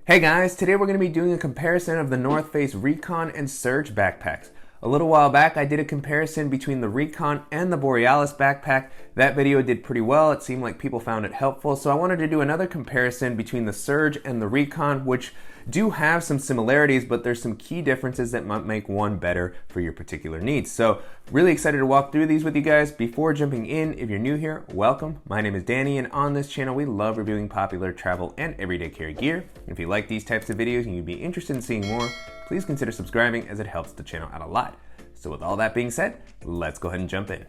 Hey guys, today we're going to be doing a comparison of the North Face Recon and Surge backpacks. A little while back I did a comparison between the Recon and the Borealis backpack. That video did pretty well. It seemed like people found it helpful, so I wanted to do another comparison between the Surge and the Recon, which do have some similarities, but there's some key differences that might make one better for your particular needs. So really excited to walk through these with you guys. Before jumping in, if you're new here, welcome. My name is Danny, and on this channel we love reviewing popular travel and everyday carry gear. If you like these types of videos and you'd be interested in seeing more, please consider subscribing as it helps the channel out a lot. So with all that being said, let's go ahead and jump in.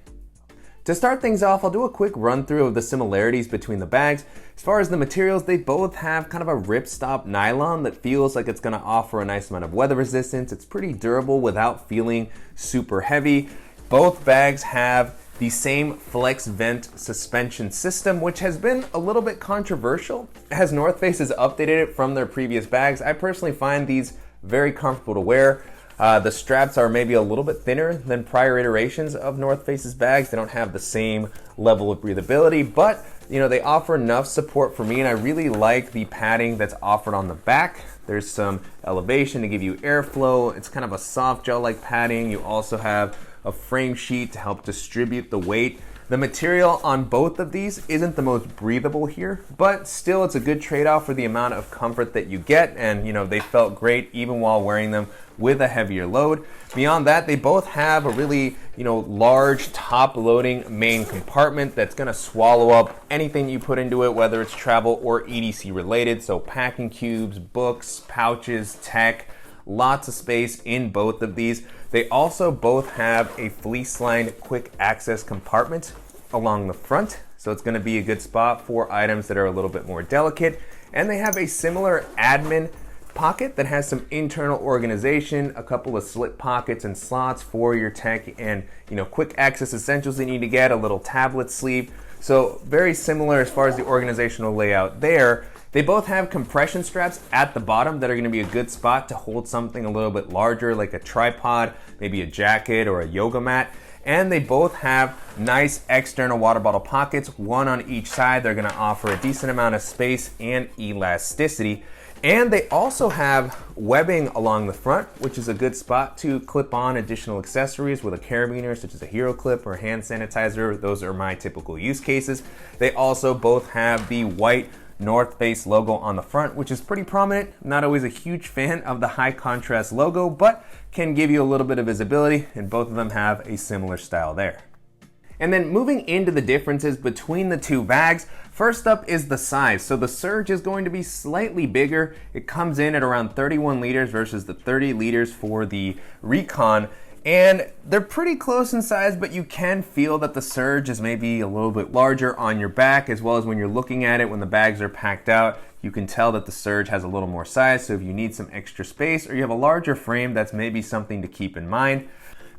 To start things off, I'll do a quick run through of the similarities between the bags. As far as the materials, they both have kind of a ripstop nylon that feels like it's gonna offer a nice amount of weather resistance. It's pretty durable without feeling super heavy. Both bags have the same flex vent suspension system, which has been a little bit controversial as North Face has updated it from their previous bags. I personally find these very comfortable to wear. The straps are maybe a little bit thinner than prior iterations of North Face's bags. They don't have the same level of breathability, but they offer enough support for me, and I really like the padding that's offered on the back. There's some elevation to give you airflow. It's kind of a soft gel-like padding. You also have a frame sheet to help distribute the weight. The material on both of these isn't the most breathable here, but still it's a good trade-off for the amount of comfort that you get, and they felt great even while wearing them with a heavier load. Beyond that, they both have a really large top-loading main compartment that's going to swallow up anything you put into it, whether it's travel or EDC related. So packing cubes, books, pouches, tech, lots of space in both of these. They also both have a fleece-lined quick access compartment along the front, so it's going to be a good spot for items that are a little bit more delicate. And they have a similar admin pocket that has some internal organization, a couple of slip pockets and slots for your tech and quick access essentials you need to get, a little tablet sleeve. So very similar as far as the organizational layout there. They both have compression straps at the bottom that are going to be a good spot to hold something a little bit larger like a tripod, maybe a jacket or a yoga mat. And they both have nice external water bottle pockets, one on each side. They're going to offer a decent amount of space and elasticity. And they also have webbing along the front, which is a good spot to clip on additional accessories with a carabiner, such as a hero clip or a hand sanitizer. Those are my typical use cases. They also both have the white North Face logo on the front, which is pretty prominent. Not always a huge fan of the high contrast logo, but can give you a little bit of visibility, and both of them have a similar style there. And then moving into the differences between the two bags, first up is the size. So the Surge is going to be slightly bigger. It comes in at around 31 liters versus the 30 liters for the Recon. And they're pretty close in size, but you can feel that the Surge is maybe a little bit larger on your back, as well as when you're looking at it when the bags are packed out. You can tell that the Surge has a little more size, so if you need some extra space or you have a larger frame, that's maybe something to keep in mind.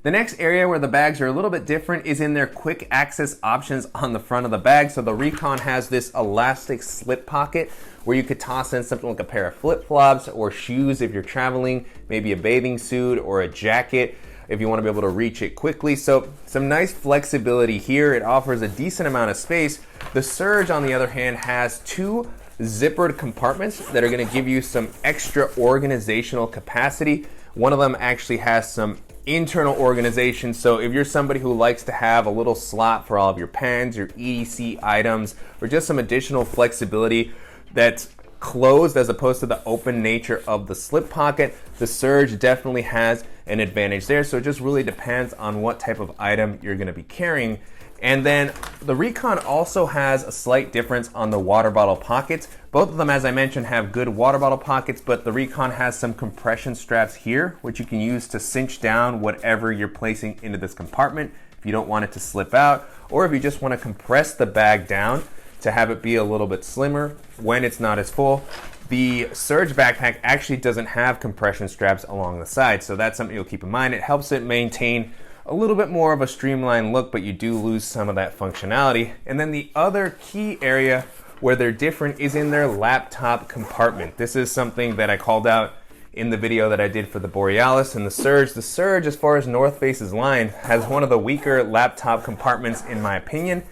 The next area where the bags are a little bit different is in their quick access options on the front of the bag. So the Recon has this elastic slip pocket where you could toss in something like a pair of flip-flops or shoes if you're traveling, maybe a bathing suit or a jacket if you want to be able to reach it quickly. So some nice flexibility here. It offers a decent amount of space. The Surge, on the other hand, has two zippered compartments that are going to give you some extra organizational capacity. One of them actually has some internal organization, so if you're somebody who likes to have a little slot for all of your pens, your EDC items, or just some additional flexibility that's closed as opposed to the open nature of the slip pocket, the Surge definitely has an advantage there. So it just really depends on what type of item you're going to be carrying. And then the Recon also has a slight difference on the water bottle pockets. Both of them, as I mentioned, have good water bottle pockets, but the Recon has some compression straps here, which you can use to cinch down whatever you're placing into this compartment if you don't want it to slip out, or if you just want to compress the bag down to have it be a little bit slimmer when it's not as full. The Surge backpack actually doesn't have compression straps along the side, so that's something you'll keep in mind. It helps it maintain a little bit more of a streamlined look, but you do lose some of that functionality. And then the other key area where they're different is in their laptop compartment. This is something that I called out in the video that I did for the Borealis and the Surge. The Surge, as far as North Face's line, has one of the weaker laptop compartments in my opinion.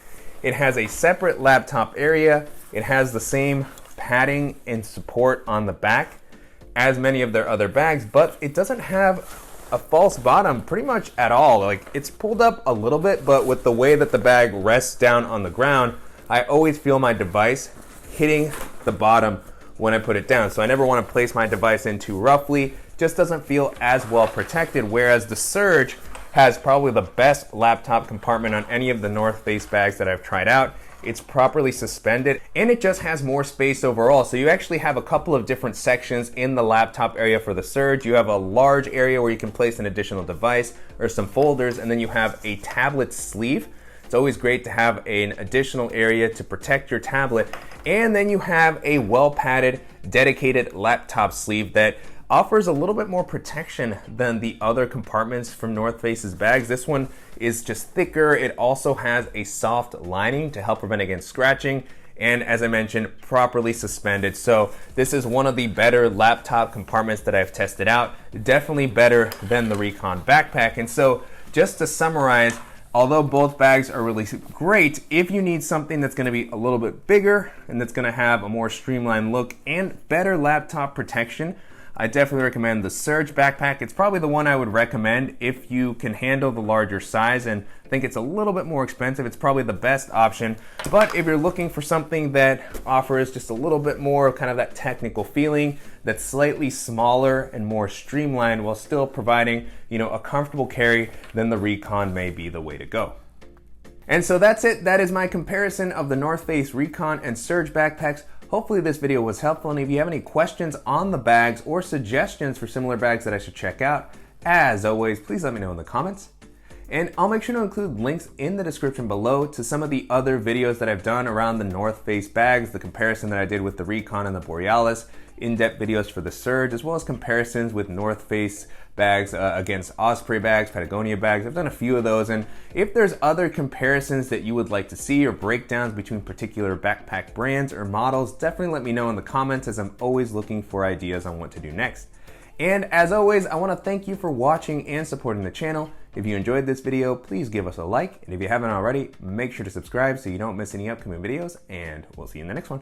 It has a separate laptop area. It has the same padding and support on the back as many of their other bags, but it doesn't have a false bottom pretty much at all. Like, it's pulled up a little bit, but with the way that the bag rests down on the ground, I always feel my device hitting the bottom when I put it down. So I never want to place my device in too roughly. Just doesn't feel as well protected, whereas the Surge has probably the best laptop compartment on any of the North Face bags that I've tried out. It's properly suspended and it just has more space overall. So you actually have a couple of different sections in the laptop area for the Surge. You have a large area where you can place an additional device or some folders, and then you have a tablet sleeve. It's always great to have an additional area to protect your tablet. And then you have a well-padded, dedicated laptop sleeve that offers a little bit more protection than the other compartments from North Face's bags. This one is just thicker. It also has a soft lining to help prevent against scratching. And as I mentioned, properly suspended. So this is one of the better laptop compartments that I've tested out. Definitely better than the Recon backpack. And so just to summarize, although both bags are really great, if you need something that's going to be a little bit bigger and that's going to have a more streamlined look and better laptop protection, I definitely recommend the Surge backpack. It's probably the one I would recommend if you can handle the larger size and think it's a little bit more expensive. It's probably the best option. But if you're looking for something that offers just a little bit more kind of that technical feeling, that's slightly smaller and more streamlined while still providing, a comfortable carry, then the Recon may be the way to go. And so that's it. That is my comparison of the North Face Recon and Surge backpacks. Hopefully this video was helpful, and if you have any questions on the bags or suggestions for similar bags that I should check out, as always, please let me know in the comments. And I'll make sure to include links in the description below to some of the other videos that I've done around the North Face bags, the comparison that I did with the Recon and the Borealis, in-depth videos for the Surge, as well as comparisons with North Face bags against Osprey bags, Patagonia bags. I've done a few of those, and if there's other comparisons that you would like to see or breakdowns between particular backpack brands or models, definitely let me know in the comments, as I'm always looking for ideas on what to do next. And as always, I want to thank you for watching and supporting the channel. If you enjoyed this video, please give us a like, and if you haven't already, make sure to subscribe so you don't miss any upcoming videos, and we'll see you in the next one.